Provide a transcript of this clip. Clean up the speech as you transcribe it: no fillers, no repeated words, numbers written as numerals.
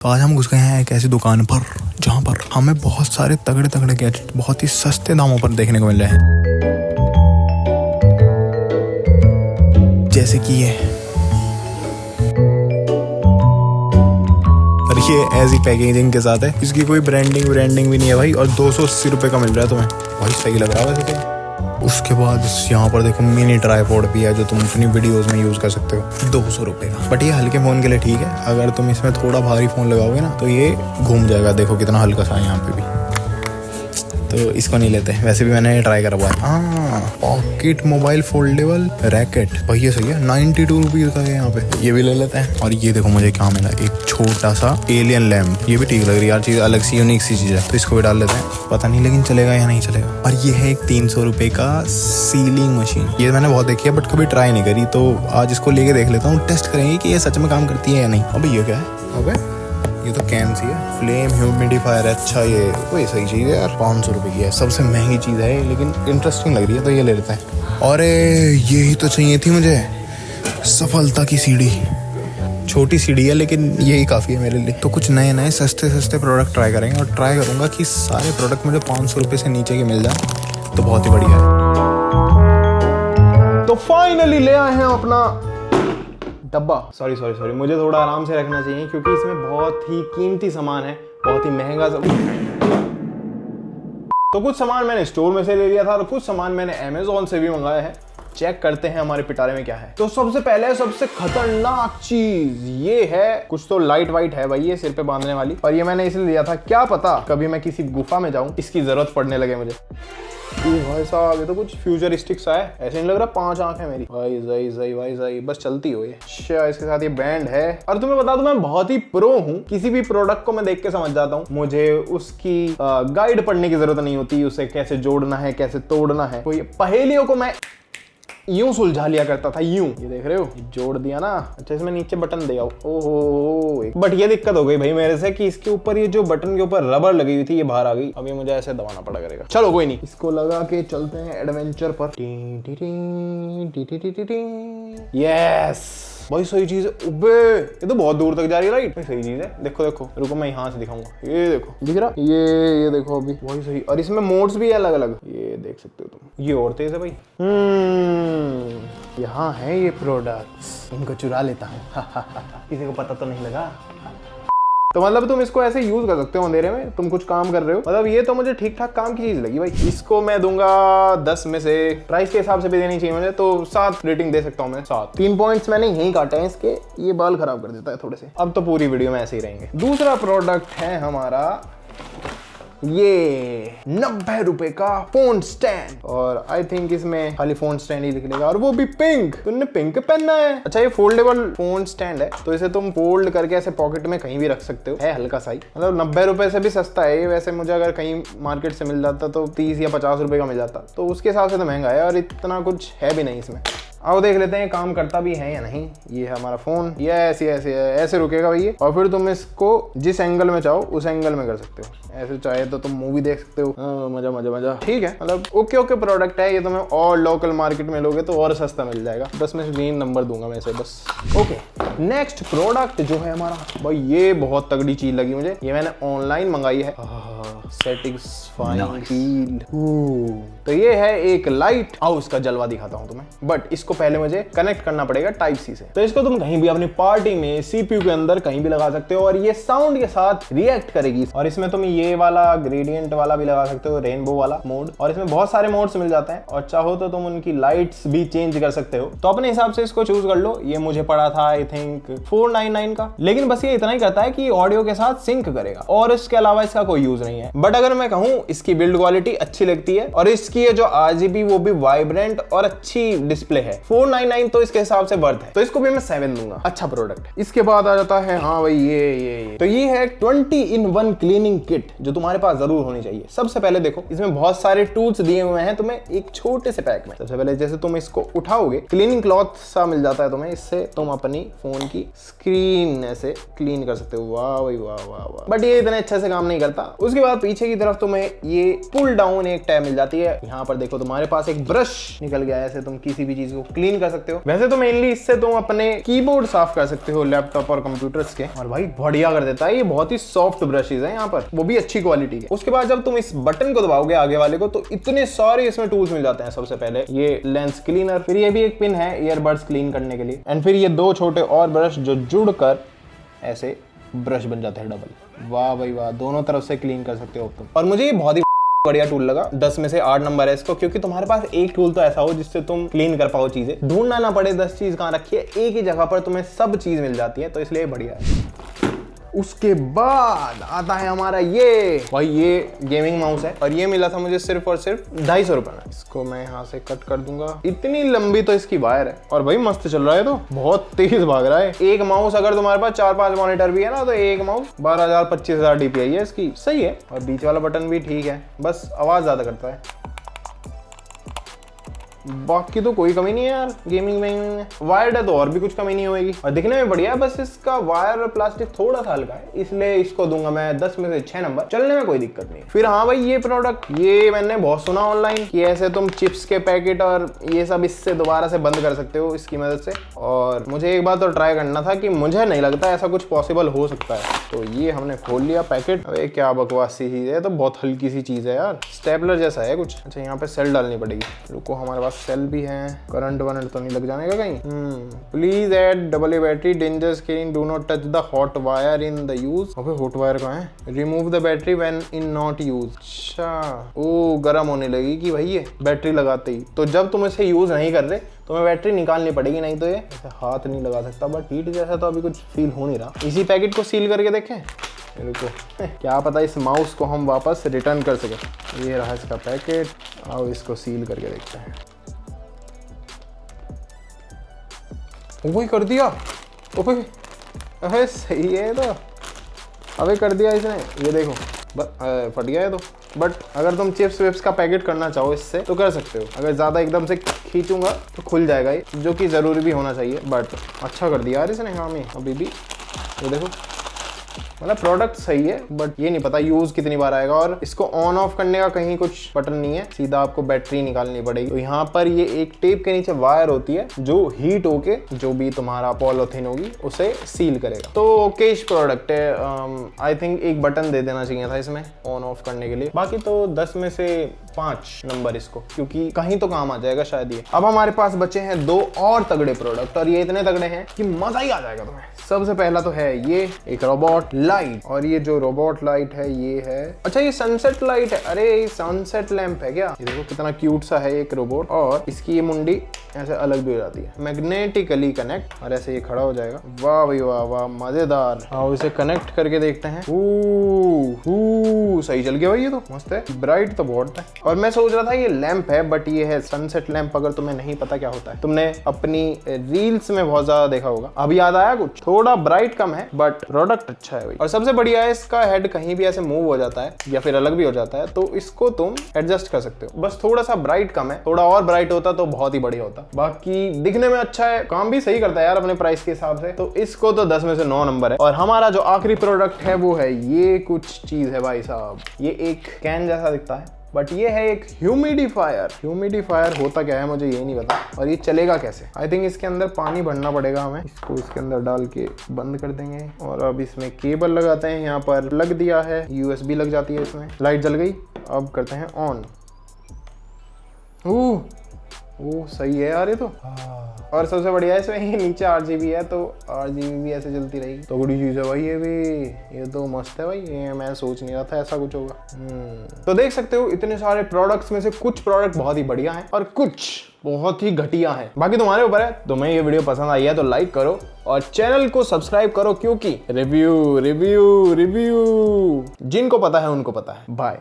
तो आज हम घुस गए हैं एक ऐसी दुकान पर जहाँ पर हमें बहुत सारे तगड़े तगड़े गैजेट बहुत ही सस्ते दामों पर देखने को मिल रहे हैं। जैसे कि ये और ये ऐसी पैकेजिंग के साथ है, इसकी कोई ब्रांडिंग भी नहीं है भाई, और 280 रुपये का मिल रहा है तुम्हें। भाई सही लग रहा है वैसे तो। उसके बाद यहाँ पर देखो मिनी ट्राइपॉड भी है जो तुम अपनी वीडियोस में यूज कर सकते हो, 200 रुपये का। बट ये हल्के फोन के लिए ठीक है, अगर तुम इसमें थोड़ा भारी फोन लगाओगे ना तो ये घूम जाएगा। देखो कितना हल्का सा है यहाँ पे भी, तो इसको नहीं लेते। वैसे भी मैंने ट्राई करा हुआ है। हाँ, पॉकेट मोबाइल फोल्डेबल रैकेट, भाई ये सही है, 92 रुपीज का है यहाँ पे, ये भी ले लेते हैं। और ये देखो मुझे क्या मिला, एक छोटा सा एलियन लैम्प, ये भी ठीक लग रही है यार, चीज अलग सी यूनिक सी चीज है, तो इसको भी डाल लेते हैं। पता नहीं लेकिन चलेगा या नहीं चलेगा। और ये है एक 300 रुपए का सीलिंग मशीन, ये मैंने बहुत देखी है बट कभी ट्राई नहीं करी, तो आज इसको लेके देख लेता हूँ, टेस्ट करेंगे कि ये सच में काम करती है या नहीं। अबे ये क्या है, अबे ये तो कैन सी है, फ्लेम ह्यूमिडिफायर है। अच्छा ये कोई सही चीज़ है यार, 500 रुपये की है, सबसे महंगी चीज़ है लेकिन इंटरेस्टिंग लग रही है, तो ये ले लेते हैं। और यही तो चाहिए थी मुझे, सफलता की सीढ़ी। छोटी सीढ़ी है लेकिन यही काफ़ी है मेरे लिए। तो कुछ नए नए सस्ते प्रोडक्ट ट्राई करेंगे, और ट्राई करूँगा कि सारे प्रोडक्ट मुझे 500 रुपये से नीचे के मिल जाए तो बहुत ही बढ़िया है। तो फाइनली ले आए हैं अपना डब्बा। सॉरी मुझे थोड़ा आराम से रखना चाहिए क्योंकि इसमें बहुत ही कीमती सामान है, बहुत ही महंगा तो कुछ सामान मैंने स्टोर में से ले लिया था और कुछ सामान मैंने अमेज़न से भी मंगाया है। चेक करते हैं हमारे पिटारे में क्या है। तो सबसे पहले सबसे खतरनाक चीज ये है, कुछ तो लाइट वाइट है भाई, ये सिर पे बांधने वाली, और ये मैंने इसलिए लिया था, क्या पता कभी मैं किसी गुफा में जाऊं इसकी जरूरत पड़ने लगे मुझे। भाई साहब ये तो कुछ फ्यूचरिस्टिक सा है, ऐसे नहीं लग रहा 5 आंखें मेरी। भाई बस चलती हो ये। अच्छा इसके साथ ये बैंड है, और तुम्हें बता दूं मैं बहुत ही प्रो हूँ, किसी भी प्रोडक्ट को मैं देख के समझ जाता हूँ, मुझे उसकी गाइड पढ़ने की जरूरत नहीं होती, उसे कैसे जोड़ना है कैसे तोड़ना है। कोई पहेलियों को मैं यूं सुलझा लिया करता था, यूं। ये देख रहे हो, जोड़ दिया ना। अच्छा इसमें नीचे बटन दे आओ, ओहो। बट ये दिक्कत हो गई भाई मेरे से कि इसके ऊपर ये जो बटन के ऊपर रबर लगी हुई थी ये बाहर आ गई, अब ये मुझे ऐसे दबाना पड़ा करेगा। चलो कोई नहीं, इसको लगा के चलते हैं एडवेंचर पर। यस भाई सही चीज है। उबे ये तो बहुत दूर तक जा रही है लाइट, सही चीज है। देखो रुको मैं यहाँ से दिखाऊंगा, ये देखो दिख रहा, ये देखो अभी वही सही। और इसमें मोड्स भी है अलग अलग, ये देख सकते हो तुम, ये और तेज है भाई। यहाँ है ये प्रोडक्ट्स, इनको चुरा लेता हूँ किसी को पता तो नहीं लगा। तो मतलब तुम इसको ऐसे यूज कर सकते हो अंधेरे में, तुम कुछ काम कर रहे हो, मतलब ये तो मुझे ठीक ठाक काम की चीज लगी भाई। इसको मैं दूंगा 10 में से, प्राइस के हिसाब से भी देनी चाहिए मुझे, तो 7 रेटिंग दे सकता हूँ मैं। 7 3 पॉइंट्स मैंने यही काटे हैं इसके, ये बाल खराब कर देता है थोड़े से। अब तो पूरी वीडियो में ऐसे ही रहेंगे। दूसरा प्रोडक्ट है हमारा ये 90 रुपए का फोन स्टैंड, और आई थिंक इसमें खाली फोन स्टैंड ही निकलेगा, और वो भी पिंक। तुमने पिंक पहनना है। अच्छा ये फोल्डेबल फोन स्टैंड है, तो इसे तुम फोल्ड करके ऐसे पॉकेट में कहीं भी रख सकते हो, है हल्का सा ही, मतलब 90 रुपए से भी सस्ता है ये। वैसे मुझे अगर कहीं मार्केट से मिल जाता तो 30 या 50 रुपए का मिल जाता, तो उसके हिसाब से तो महंगा है, और इतना कुछ है भी नहीं इसमें। आओ देख लेते हैं काम करता भी है या नहीं। ये है हमारा फोन, ये ऐसे रुकेगा भैया, और फिर तुम इसको जिस एंगल में चाहो उस एंगल में कर सकते हो। ऐसे चाहे तो तुम मूवी देख सकते हो। मजा ठीक है, मतलब ओके प्रोडक्ट है ये। तुम्हें और लोकल मार्केट में लोगे तो और सस्ता मिल जाएगा। 10 में से 3 नंबर दूंगा मैं इसे बस। ओके नेक्स्ट प्रोडक्ट जो है हमारा भाई, ये बहुत तगड़ी चीज लगी मुझे, ये मैंने ऑनलाइन मंगाई है। सेटिस्फाइंग। तो ये है एक लाइट। आओ इसका जलवा दिखाता हूँ तुम्हें, बट इसको पहले मुझे कनेक्ट करना पड़ेगा टाइप सी से। तो इसको तुम कहीं भी अपनी पार्टी में सीपीयू के अंदर कहीं भी लगा सकते हो, और ये साउंड के साथ रिएक्ट करेगी। और इसमें तुम ये वाला ग्रेडियंट वाला भी लगा सकते हो, रेनबो वाला मोड, और इसमें बहुत सारे मोड्स मिल जाते हैं, और चाहो तो तुम उनकी लाइट्स भी चेंज कर सकते हो। तो अपने हिसाब से इसको चूज कर लो। ये मुझे पड़ा था आई थिंक 499 का, लेकिन बस ये इतना ही करता है कि ऑडियो के साथ सिंक करेगा, और इसके अलावा इसका कोई यूज नहीं है। बट अगर मैं कहूँ इसकी बिल्ड क्वालिटी अच्छी लगती है, और इसकी जो RGB वो भी वाइब्रेंट और अच्छी डिस्प्ले है। 499 तो इसके हिसाब से वर्थ है, तो इसको भी मैं 7 दूंगा। अच्छा प्रोडक्ट। इसके बाद आ जाता है, हाँ भाई ये तो ये है 20-in-1 क्लीनिंग किट, जो तुम्हारे पास जरूर होनी चाहिए। सबसे पहले देखो इसमें बहुत सारे टूल्स दिए हुए हैं तुम्हें एक छोटे से पैक में। सबसे पहले जैसे तुम इसको उठाओगे, क्लीनिंग क्लॉथ सा मिल जाता है तुम्हें, इससे तुम अपनी फोन की स्क्रीन ऐसे क्लीन कर सकते हो। वाह भाई वाह। बट ये इतने अच्छे से काम नहीं करता। उसके बाद पीछे की तरफ तुम्हें ये पुल डाउन एक टैब मिल जाती है। यहाँ पर देखो तुम्हारे पास एक ब्रश निकल गया है, ऐसे तुम किसी भी चीज को क्लीन कर सकते हो। वैसे तो मेनली इससे तुम अपने कीबोर्ड साफ कर सकते हो लैपटॉप और कंप्यूटर्स के, और भाई बढ़िया कर देता है। ये बहुत ही सॉफ्ट ब्रशेज है यहाँ पर, वो भी अच्छी क्वालिटी के। उसके बाद जब तुम इस बटन को दबाओगे आगे वाले को तो इतने सारे इसमें टूल्स मिल जाते हैं। सबसे पहले ये लेंस क्लीनर, फिर ये भी एक पिन है ईयरबड्स क्लीन करने के लिए, एंड फिर ये 2 छोटे और ब्रश जो जुड़कर ऐसे ब्रश बन जाते हैं डबल। वाह भाई वाह, दोनों तरफ से क्लीन कर सकते हो तुम। और मुझे ये बहुत ही बढ़िया टूल लगा, 10 में से 8 नंबर है इसको, क्योंकि तुम्हारे पास एक टूल तो ऐसा हो जिससे तुम क्लीन कर पाओ चीजें, ढूंढना ना पड़े 10 चीज कहाँ रखी है, एक ही जगह पर तुम्हें सब चीज मिल जाती है, तो इसलिए बढ़िया है। उसके बाद आता है हमारा ये भाई, ये गेमिंग माउस है और ये मिला था मुझे सिर्फ और सिर्फ 250 रुपए में। इसको मैं यहाँ से कट कर दूंगा। इतनी लंबी तो इसकी वायर है और भाई मस्त चल रहा है, तो बहुत तेज भाग रहा है। एक माउस अगर तुम्हारे पास 4-5 मॉनिटर भी है ना, तो एक माउस 12,000-25,000 DPI है इसकी, सही है। और बीच वाला बटन भी ठीक है, बस आवाज ज्यादा करता है। बाकी तो कोई कमी नहीं है यार गेमिंग में। वायर्ड है तो और भी कुछ कमी नहीं होगी, और दिखने में बढ़िया है। बस इसका वायर और प्लास्टिक थोड़ा सा हल्का है, इसलिए इसको दूंगा मैं 10 में से 6 नंबर। चलने में कोई दिक्कत नहीं। फिर हाँ भाई, ये प्रोडक्ट ये मैंने बहुत सुना ऑनलाइन कि ऐसे तुम चिप्स के पैकेट और ये सब इससे दोबारा से बंद कर सकते हो इसकी मदद से, और मुझे एक बार तो ट्राई करना था कि मुझे नहीं लगता ऐसा कुछ पॉसिबल हो सकता है। तो ये हमने खोल लिया पैकेट। अरे क्या बकवास सी चीज है, तो बहुत हल्की सी चीज है यार, स्टेपलर जैसा है कुछ। अच्छा, यहाँ पे सेल डालनी पड़ेगी, रुको हमारे सेल भी है। करंट वरंट तो नहीं लग जाने का कहीं। Please add AA battery, danger screen, do not touch the hot wire in the use. अबे हॉट वायर कहाँ है? Remove the battery when in not use. अच्छा, ओ गर्म होने लगी कि भाई ये बैटरी लगाते ही, तो जब तुम इसे यूज नहीं कर रहे तुम्हें बैटरी निकालनी पड़ेगी, नहीं तो ये ऐसे हाथ नहीं लगा सकता। बट हीट जैसा तो अभी कुछ फील हो नहीं रहा। इसी पैकेट को सील करके देखें, रुको क्या पता इस माउस को हम वापस रिटर्न कर सके। ये रहा इसका पैकेट, आओ इसको सील करके देखते हैं। वही कर दिया। ओए अबे सही है तो, अबे कर दिया इसने, ये देखो फट गया है तो। बट अगर तुम चिप्स विप्स का पैकेट करना चाहो इससे तो कर सकते हो। अगर ज़्यादा एकदम से खींचूंगा तो खुल जाएगा ये, जो कि ज़रूरी भी होना चाहिए। बट अच्छा कर दिया यार इसने। हाँ मैं अभी भी ये देखो, मतलब प्रोडक्ट सही है, बट ये नहीं पता यूज कितनी बार आएगा। और इसको ऑन ऑफ करने का कहीं कुछ बटन नहीं है, सीधा आपको बैटरी निकालनी पड़ेगी। तो यहाँ पर ये एक टेप के नीचे वायर होती है जो हीट होके जो भी तुम्हारा पॉलीथिन होगी उसे सील करेगा। तो ओकेश प्रोडक्ट है। आई थिंक एक बटन दे देना चाहिए था इसमें ऑन ऑफ करने के लिए। बाकी तो 10 में से 5 नंबर इसको, क्योंकि कहीं तो काम आ जाएगा शायद ये। अब हमारे पास बचे हैं 2 और तगड़े प्रोडक्ट, और ये इतने तगड़े हैं कि मजा ही आ जाएगा तुम्हें। सबसे पहला तो है ये एक रोबोट लाइट, और ये जो रोबोट लाइट है ये है, अच्छा ये सनसेट लाइट है। अरे ये सनसेट लैंप है क्या? ये देखो कितना क्यूट सा है एक रोबोट, और इसकी ये मुंडी ऐसे अलग भी हो जाती है, मैग्नेटिकली कनेक्ट, और ऐसे ये खड़ा हो जाएगा। वाह भाई वाह वाह, मजेदार। आओ इसे कनेक्ट करके देखते हैं। सही चल गया भाई, ये तो मस्त है। ब्राइट तो बहुत है। और मैं सोच रहा था ये लैंप है, बट ये है सनसेट लैंप। अगर तुम्हें नहीं पता क्या होता है, तुमने अपनी रील्स में बहुत ज्यादा देखा होगा। अब याद आया कुछ, थोड़ा ब्राइट कम है बट प्रोडक्ट अच्छा है भाई। और सबसे बढ़िया है इसका हेड कहीं भी ऐसे मूव हो जाता है या फिर अलग भी हो जाता है, तो इसको तुम एडजस्ट कर सकते हो। बस थोड़ा सा ब्राइट कम है, थोड़ा और ब्राइट होता तो बहुत ही बढ़िया होता। बाकी दिखने में अच्छा है, काम भी सही करता है यार अपने प्राइस के हिसाब से, तो इसको तो 10 में से 9 नंबर है। और हमारा जो आखिरी प्रोडक्ट है वो है ये कुछ चीज है भाई साहब। ये एक कैन जैसा दिखता है, बट ये है एक ह्यूमिडिफायर। ह्यूमिडिफायर होता क्या है मुझे ये नहीं पता, और ये चलेगा कैसे। आई थिंक इसके अंदर पानी भरना पड़ेगा हमें। इसको इसके अंदर डाल के बंद कर देंगे, और अब इसमें केबल लगाते हैं। यहाँ पर लग दिया है, USB लग जाती है इसमें। लाइट जल गई, अब करते हैं ऑन। ओह सही है यार ये तो। और सबसे बढ़िया है इसमें ये नीचे RGB है, तो RGB भी ऐसे जलती रहेगी। तो बड़ी चीज है भाई ये भी, ये तो मस्त है भाई। ये मैं सोच नहीं रहा था ऐसा कुछ होगा। तो देख सकते हो इतने सारे प्रोडक्ट्स में से कुछ प्रोडक्ट बहुत ही बढ़िया हैं और कुछ बहुत ही घटिया है। बाकी तुम्हारे ऊपर है। तुम्हें ये वीडियो पसंद आई है तो लाइक करो और चैनल को सब्सक्राइब करो, क्योंकि रिव्यू रिव्यू रिव्यू जिनको पता है उनको पता है। बाय।